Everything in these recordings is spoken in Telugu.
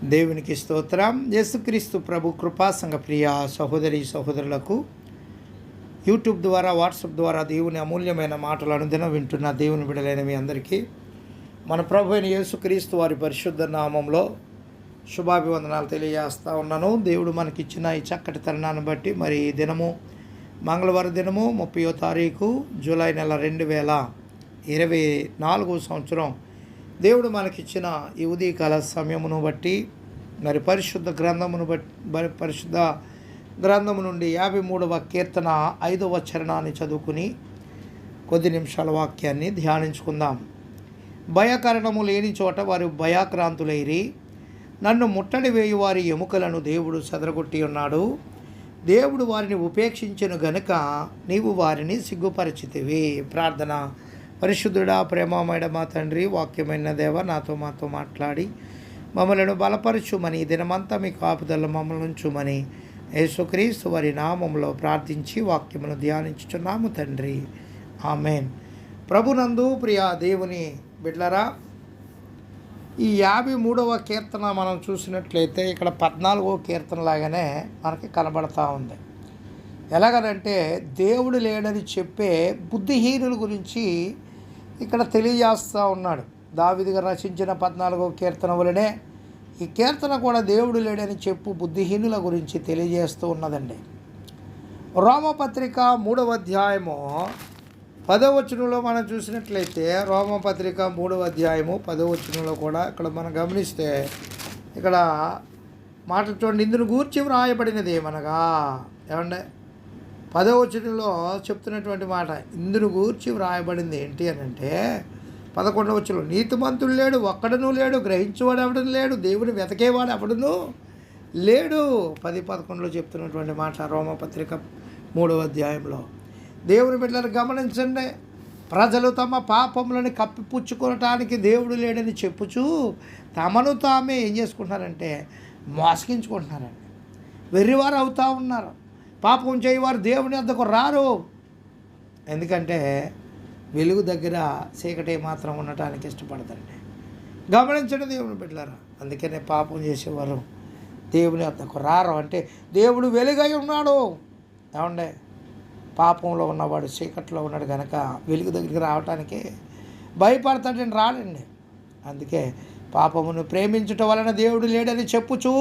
దేవునికి స్తోత్రం. యేసుక్రీస్తు ప్రభు కృపా సంఘ ప్రియ సహోదరి సహోదరులకు యూట్యూబ్ ద్వారా వాట్సాప్ ద్వారా దేవుని అమూల్యమైన మాటలు అనుదినం వింటున్న దేవుని బిడ్డలైన మీ అందరికీ మన ప్రభు అయిన యేసుక్రీస్తు వారి పరిశుద్ధ నామంలో శుభాభివందనాలు తెలియజేస్తూ ఉన్నాను. దేవుడు మనకిచ్చిన ఈ చక్కటి తరుణాన్ని బట్టి మరి ఈ దినము మంగళవారం దినము 30వ తారీఖు జూలై నెల 2024 సంవత్సరం దేవుడు మనకిచ్చిన ఈ ఉదయకాల సమయమును బట్టి మరి పరిశుద్ధ గ్రంథము నుండి 53వ కీర్తన 5వ చరణాన్ని చదువుకుని కొద్ది నిమిషాల వాక్యాన్ని ధ్యానించుకుందాం. భయకరణము లేని చోట వారు భయాక్రాంతులైరి, నన్ను ముట్టడి వేయి వారి ఎముకలను దేవుడు చెదరగొట్టి ఉన్నాడు. దేవుడు వారిని ఉపేక్షించెను గనుక నీవు వారిని సిగ్గుపరిచితివి. ప్రార్థన. పరిశుద్ధుడా, ప్రేమమైన మా తండ్రి, వాక్యమైన దేవ, మాతో మాట్లాడి మమ్మలను బలపరచుమని, దినమంతా మీ కాపుదల మమ్మల్ని ఉంచుమని యేసుక్రీస్తు వారి నామంలో ప్రార్థించి వాక్యమును ధ్యానించుచున్నాము తండ్రి, ఆమెన్. ప్రభునందు ప్రియ దేవుని బిడ్లరా, ఈ 53వ కీర్తన మనం చూసినట్లయితే ఇక్కడ 14వ కీర్తన లాగానే మనకి కనబడతా ఉంది. ఎలాగనంటే దేవుడు లేడని చెప్పే బుద్ధిహీనుల గురించి ఇక్కడ తెలియజేస్తూ ఉన్నాడు. దావీదుగా రచించిన 14వ కీర్తన వలనే ఈ కీర్తన కూడా దేవుడు లేడని చెప్పు బుద్ధిహీనుల గురించి తెలియజేస్తూ ఉన్నదండి. రోమపత్రిక 3వ అధ్యాయము 10వ వచనంలో మనం చూసినట్లయితే రోమపత్రిక 3వ అధ్యాయము 10వ వచనంలో కూడా ఇక్కడ మనం గమనిస్తే ఇక్కడ మాటలు చూడండి. ఇందును గూర్చి వ్రాయబడినది ఏమనగా, ఏమంటే 10వ వచనంలో చెప్తున్నటువంటి మాట, ఇందును గూర్చి వ్రాయబడింది ఏంటి అని అంటే 11వ వచనంలో, నీతిమంతుడు లేడు, ఒక్కడనూ లేడు, గ్రహించేవాడు ఎవడను లేడు, దేవుని వెతకేవాడు ఎవడను లేడు. 10-11లో చెప్తున్నటువంటి మాట రోమపత్రిక 3వ అధ్యాయంలో. దేవుని బిడ్డలను గమనించండి. ప్రజలు తమ పాపములను కప్పిపుచ్చుకోవటానికి దేవుడు లేడని చెప్పుచు తమను తామే ఏం చేసుకుంటున్నారంటే మోసగించుకుంటున్నారండి. వెర్రివారు అవుతూ ఉన్నారు. పాపం చేయవారు దేవుని వద్దకు రారు. ఎందుకంటే వెలుగు దగ్గర చీకటి మాత్రం ఉండటానికి ఇష్టపడతారండి. గమనించండి దేవుని బిడ్డలారా. అందుకనే పాపం చేసేవారు దేవుని వద్దకు రారు. అంటే దేవుడు వెలుగై ఉన్నాడు. ఏమండే, పాపంలో ఉన్నవాడు చీకట్లో ఉన్నాడు కనుక వెలుగు దగ్గరికి రావటానికి భయపడతాడని రాడండి. అందుకే పాపమును ప్రేమించటం వలన దేవుడు లేడని చెప్పుచూ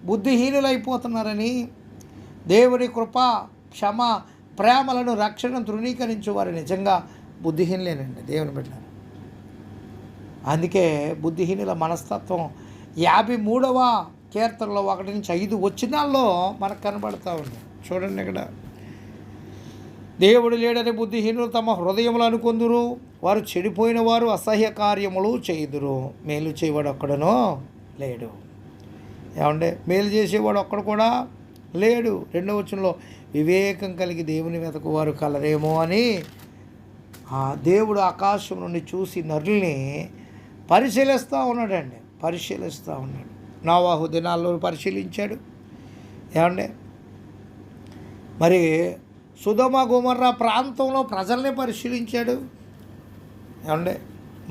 బుద్ధిహీనులైపోతున్నారని, దేవుని కృప, క్షమ, ప్రేమలను, రక్షణను తృణీకరించు వారు నిజంగా బుద్ధిహీనులేనండి దేవుని బిడ్డలు. అందుకే బుద్ధిహీనుల మనస్తత్వం 53వ కీర్తనలో 1-5 వచనాల్లో మనకు కనబడతా ఉంది. చూడండి, ఇక్కడ దేవుడు లేడని బుద్ధిహీనులు తమ హృదయములు అనుకొందురు, వారు చెడిపోయిన వారు అసహ్య కార్యములు చేయుదురు, మేలు చేయవాడు ఒక్కడనో లేడు. ఏమంటే మేలు చేసేవాడు ఒక్కడు కూడా లేడు. 2వ వచనంలో, వివేకం కలిగి దేవుని వెతకు వారు కలరేమో అని ఆ దేవుడు ఆకాశం నుండి చూసి నరుల్ని పరిశీలిస్తూ ఉన్నాడండి. పరిశీలిస్తూ ఉన్నాడు. నోవాహు దినాల్లో పరిశీలించాడు. ఏమంటే మరి సొదొమ గొమొర్రా ప్రాంతంలో ప్రజల్ని పరిశీలించాడు. ఏమంటే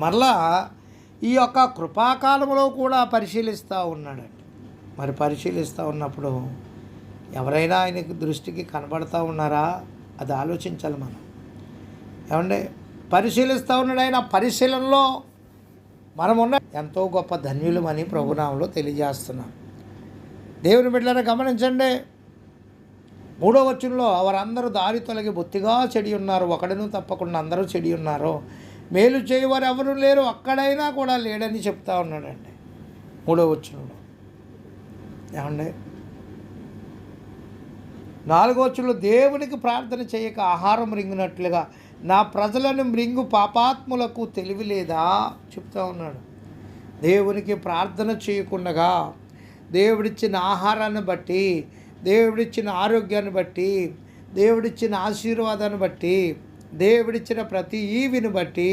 మరలా ఈ యొక్క కృపాకాలంలో కూడా పరిశీలిస్తూ ఉన్నాడండి. మరి పరిశీలిస్తూ ఉన్నప్పుడు ఎవరైనా ఆయనకి దృష్టికి కనబడతా ఉన్నారా? అది ఆలోచించాలి మనం. ఏమంటే పరిశీలిస్తూ ఉన్నాడు ఆయన. పరిశీలనలో మనం ఉన్న ఎంతో గొప్ప ధన్యులమని ప్రభునామంలో తెలియజేస్తున్నాం. దేవుని బిడ్డలను గమనించండి. 3వ వచనంలో, వారందరూ దారి తొలగి బొత్తిగా చెడి ఉన్నారు, ఒకడను తప్పకుండా అందరూ చెడి ఉన్నారు, మేలు చేయవారు ఎవరు లేరు, అక్కడైనా కూడా లేడని చెప్తా ఉన్నాడండి 3వ వచనంలో. ఏమండి 4వ వచనంలో, దేవునికి ప్రార్థన చేయక ఆహారం రింగినట్లుగా నా ప్రజలను మృంగు పాపాత్ములకు తెలివి లేదా చెప్తా ఉన్నాడు. దేవునికి ప్రార్థన చేయకుండా దేవుడిచ్చిన ఆహారాన్ని బట్టి, దేవుడిచ్చిన ఆరోగ్యాన్ని బట్టి, దేవుడిచ్చిన ఆశీర్వాదాన్ని బట్టి, దేవుడిచ్చిన ప్రతి ఈవిని బట్టి,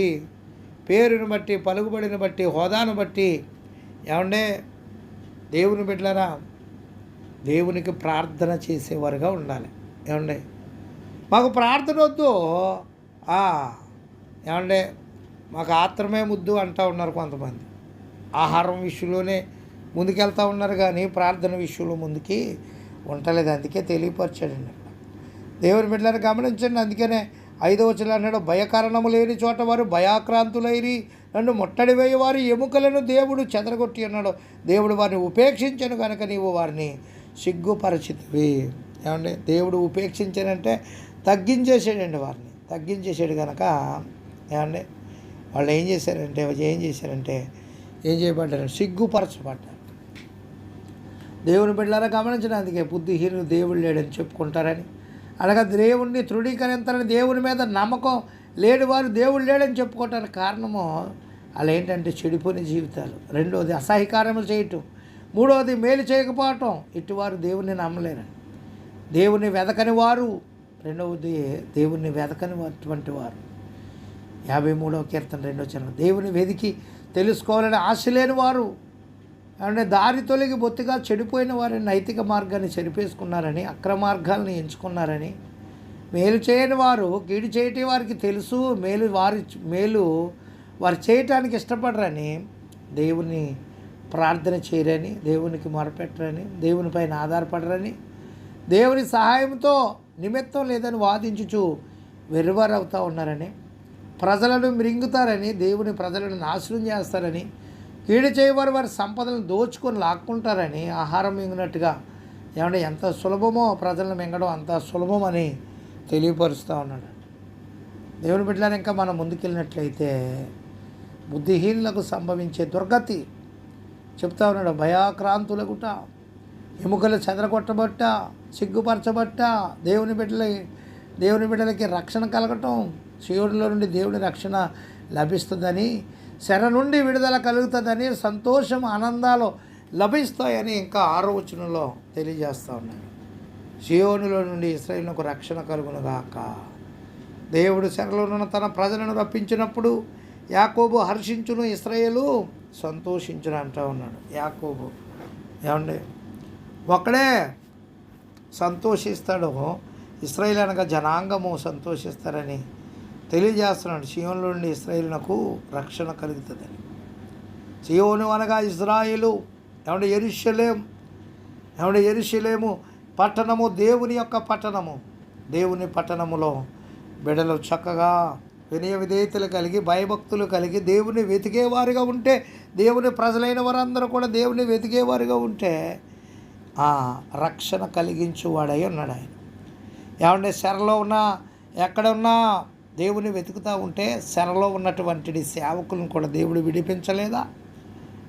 పేరుని బట్టి, పలుకుబడిని బట్టి, హోదాను బట్టి, ఏమండే దేవుని బిడ్డలారా, దేవునికి ప్రార్థన చేసేవారుగా ఉండాలి. ఏమండే మాకు ప్రార్థన వద్దు, ఏమండే మాకు ఆత్రమే ముద్దు అంటూ ఉన్నారు కొంతమంది. ఆహారం విషయంలోనే ముందుకెళ్తూ ఉన్నారు, కానీ ప్రార్థన విషయంలో ముందుకి ఉండలేదు. అందుకే తెలియపరచాడండి. దేవుని బిడ్డలను గమనించండి. అందుకనే 5వ వచనం అన్నాడు, భయకారణము లేని చోట వారు భయాక్రాంతులైరి, నన్ను ముట్టడి వేయవారి ఎముకలను దేవుడు చెదరగొట్టి అన్నాడు. దేవుడు వారిని ఉపేక్షించను కనుక నీవు వారిని సిగ్గుపరచితివి. ఏమండి, దేవుడు ఉపేక్షించానంటే తగ్గించేసాడండి, వారిని తగ్గించేసాడు కనుక ఏమండి వాళ్ళు ఏం చేశారంటే ఏం చేయబడ్డారు? సిగ్గుపరచబడ్డారు. దేవుని బిడ్డలారా గమనించడం. అందుకే బుద్ధిహీనులు దేవుడు లేడని చెప్పుకుంటారని, అనగా దేవుణ్ణి తృణీకరించాలని, దేవుని మీద నమ్మకం లేని వారు దేవుడు లేడని చెప్పుకోవటానికి కారణము అలా ఏంటంటే చెడిపోయిన జీవితాలు. రెండవది అసహ్యకార్యములు చేయటం. మూడవది మేలు చేయకపోవటం. ఇటువారు దేవుణ్ణి నమ్మలేరండి. దేవుని వెదకని వారు. రెండవది దేవుణ్ణి వెదకనిటువంటి వారు. 53వ కీర్తన 2వ వచనం, దేవుని వెదికి తెలుసుకోవాలని ఆశ లేని వారు, అంటే దారి తొలగి బొత్తిగా చెడిపోయిన వారిని, నైతిక మార్గాన్ని చెరిపేసుకున్నారని, అక్రమార్గాలను ఎంచుకున్నారని, మేలు చేయని వారు కీడు చేయటం వారికి తెలుసు, మేలు వారు చేయటానికి ఇష్టపడరని, దేవుని ప్రార్థన చేయరని, దేవునికి మొరపెట్టరని, దేవునిపైన ఆధారపడరని, దేవుని సహాయంతో నిమిత్తం లేదని వాదించుచు వెర్రివారవుతూ ఉన్నారని, ప్రజలను మృంగుతారని, దేవుని ప్రజలను నాశనం చేస్తారని, కీడు చేయవారు వారి సంపదలను దోచుకొని లాక్కుంటారని, ఆహారం మింగినట్టుగా. ఏమంటే ఎంత సులభమో ప్రజలను మింగడం, అంత సులభమని తెలియపరుస్తూ ఉన్నాడు. దేవుని బిడ్డలను ఇంకా మనం ముందుకెళ్ళినట్లయితే బుద్ధిహీనులకు సంభవించే దుర్గతి చెప్తా ఉన్నాడు. భయాక్రాంతులగుట, ఎముకలు చెదరగొట్టబట్ట, సిగ్గుపరచబట్ట, దేవుని బిడ్డలకి రక్షణ కలగటం, శివుడిలో నుండి దేవుని రక్షణ లభిస్తుందని, శర నుండి విడుదల కలుగుతుందని, సంతోషం ఆనందాలు లభిస్తాయని ఇంకా 6వ వచనంలో తెలియజేస్తూ ఉన్నాడు. సియోనులో నుండి ఇశ్రాయేలునకు రక్షణ కలుగునుగాక. దేవుడు శరలో ఉన్న తన ప్రజలను రప్పించినప్పుడు యాకోబు హర్షించును, ఇశ్రాయేలు సంతోషించును అంటూ ఉన్నాడు. యాకోబు ఏమండి ఒక్కడే సంతోషిస్తాడు, ఇశ్రాయేలు అనగా జనాంగము సంతోషిస్తారని తెలియజేస్తున్నాడు. సియోనులో నుండి ఇశ్రాయేలునకు రక్షణ కలుగుతుందని. సియోను అనగా ఇజ్రాయేలు. ఏమంటే యెరూషలేము పట్టణము దేవుని యొక్క పట్టణము. దేవుని పట్టణములో బిడ్డలు చక్కగా వినయ విధేయతలు కలిగి, భయభక్తులు కలిగి, దేవుని వెతికేవారుగా ఉంటే, దేవుని ప్రజలైన వారందరూ కూడా దేవుని వెతికేవారుగా ఉంటే రక్షణ కలిగించువాడై ఉన్నాడు ఆయన. ఏమంటే శరలో ఉన్నా, ఎక్కడ ఉన్నా దేవుని వెతుకుతూ ఉంటే శరలో ఉన్నటువంటి సేవకులను కూడా దేవుడు విడిపించలేదా?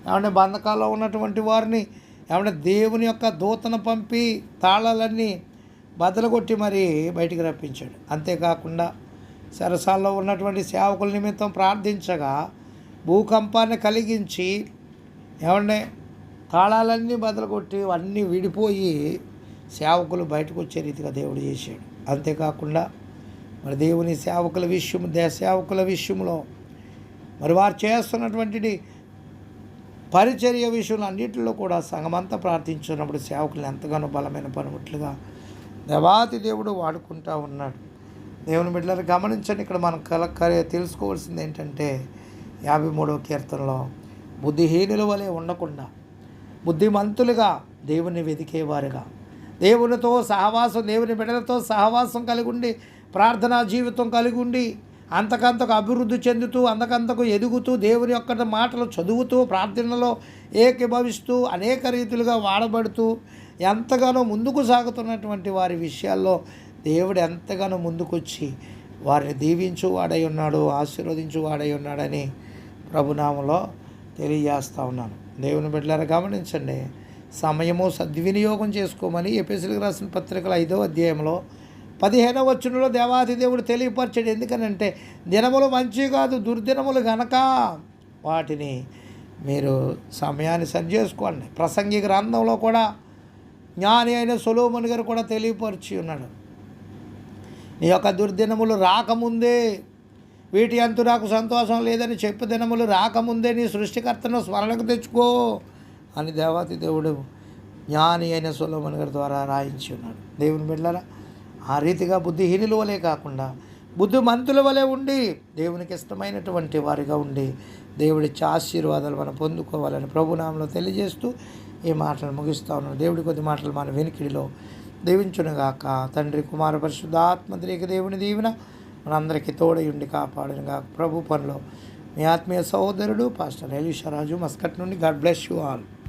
ఏమంటే బంధకాల్లో ఉన్నటువంటి వారిని ఏమంటే దేవుని యొక్క దూతను పంపి తాళాలన్నీ బద్దలుగొట్టి మరి బయటికి రప్పించాడు. అంతేకాకుండా సరసాల్లో ఉన్నటువంటి సేవకుల నిమిత్తం ప్రార్థించగా భూకంపాన్ని కలిగించి ఏమంటే తాళాలన్నీ బద్దలుగొట్టి అన్నీ విడిపోయి సేవకులు బయటకు వచ్చే రీతిగా దేవుడు చేశాడు. అంతేకాకుండా మరి దేవుని సేవకుల విషయంలో మరి వారు చేస్తున్నటువంటి పరిచర్య విషయంలో అన్నింటిలో కూడా సంఘమంతా ప్రార్థించినప్పుడు సేవకులను ఎంతగానో బలమైన పనిముట్లుగా దేవాతి దేవుడు వాడుకుంటూ ఉన్నాడు. దేవుని బిడ్డలు గమనించండి. ఇక్కడ మనం తెలుసుకోవాల్సింది ఏంటంటే 53వ కీర్తనలో బుద్ధిహీనుల వలె ఉండకుండా బుద్ధిమంతులుగా దేవుని వెతికేవారుగా, దేవునితో సహవాసం, దేవుని బిడ్డలతో సహవాసం కలిగి ఉండి, ప్రార్థనా జీవితం కలిగి ఉండి, అంతకంతకు అభివృద్ధి చెందుతూ, అంతకంతకు ఎదుగుతూ, దేవుని యొక్క మాటలు చదువుతూ, ప్రార్థనలో ఏకీభవిస్తూ, అనేక రీతులుగా వాడబడుతూ ఎంతగానో ముందుకు సాగుతున్నటువంటి వారి విషయాల్లో దేవుడు ఎంతగానో ముందుకొచ్చి వారిని దీవించువాడై ఉన్నాడు, ఆశీర్వదించువాడై ఉన్నాడని ప్రభునామంలో తెలియజేస్తూ ఉన్నాను. దేవుని బిడ్డలారా గమనించండి. సమయము సద్వినియోగం చేసుకోమని ఎఫెసీయులకు రాసిన పత్రికల 5వ అధ్యాయంలో 15వ వచనంలో దేవాది దేవుడు తెలియపరచాడు. ఎందుకనంటే దినములు మంచి కాదు, దుర్దినములు గనక వాటిని మీరు సమయాన్ని సరి చేసుకోండి. ప్రసంగి గ్రంథంలో కూడా జ్ఞాని అయిన సొలొమోను గారు కూడా తెలియపరిచి ఉన్నాడు. నీ యొక్క దుర్దినములు రాకముందే, వీటి అంతు నాకు సంతోషం లేదని చెప్పు దినములు రాకముందే నీ సృష్టికర్తను స్మరణకు తెచ్చుకో అని దేవాతి దేవుడు జ్ఞాని అయిన సొలొమోను గారి ద్వారా రాయించి ఉన్నాడు. దేవుని బిడ్డలారా, ఆ రీతిగా బుద్ధిహీనుల వలె కాకుండా బుద్ధిమంతుల వలె ఉండి, దేవునికి ఇష్టమైనటువంటి వారిగా ఉండి, దేవుడిచ్చే ఆశీర్వాదాలు మనం పొందుకోవాలని ప్రభునామంలో తెలియజేస్తూ ఈ మాటలు ముగిస్తా ఉన్నాను. దేవుడి కొద్ది మాటలు మన వెనుకిడిలో దీవించునుగాక. తండ్రి కుమార పరిశుద్ధాత్మ త్రియేక దేవుని దీవెన మనందరికీ తోడయుండి కాపాడునుగాక. ప్రభు పనిలో మీ ఆత్మీయ సహోదరుడు పాస్టర్ ఎలీషా రాజు మస్కట్ నుండి. God bless you all.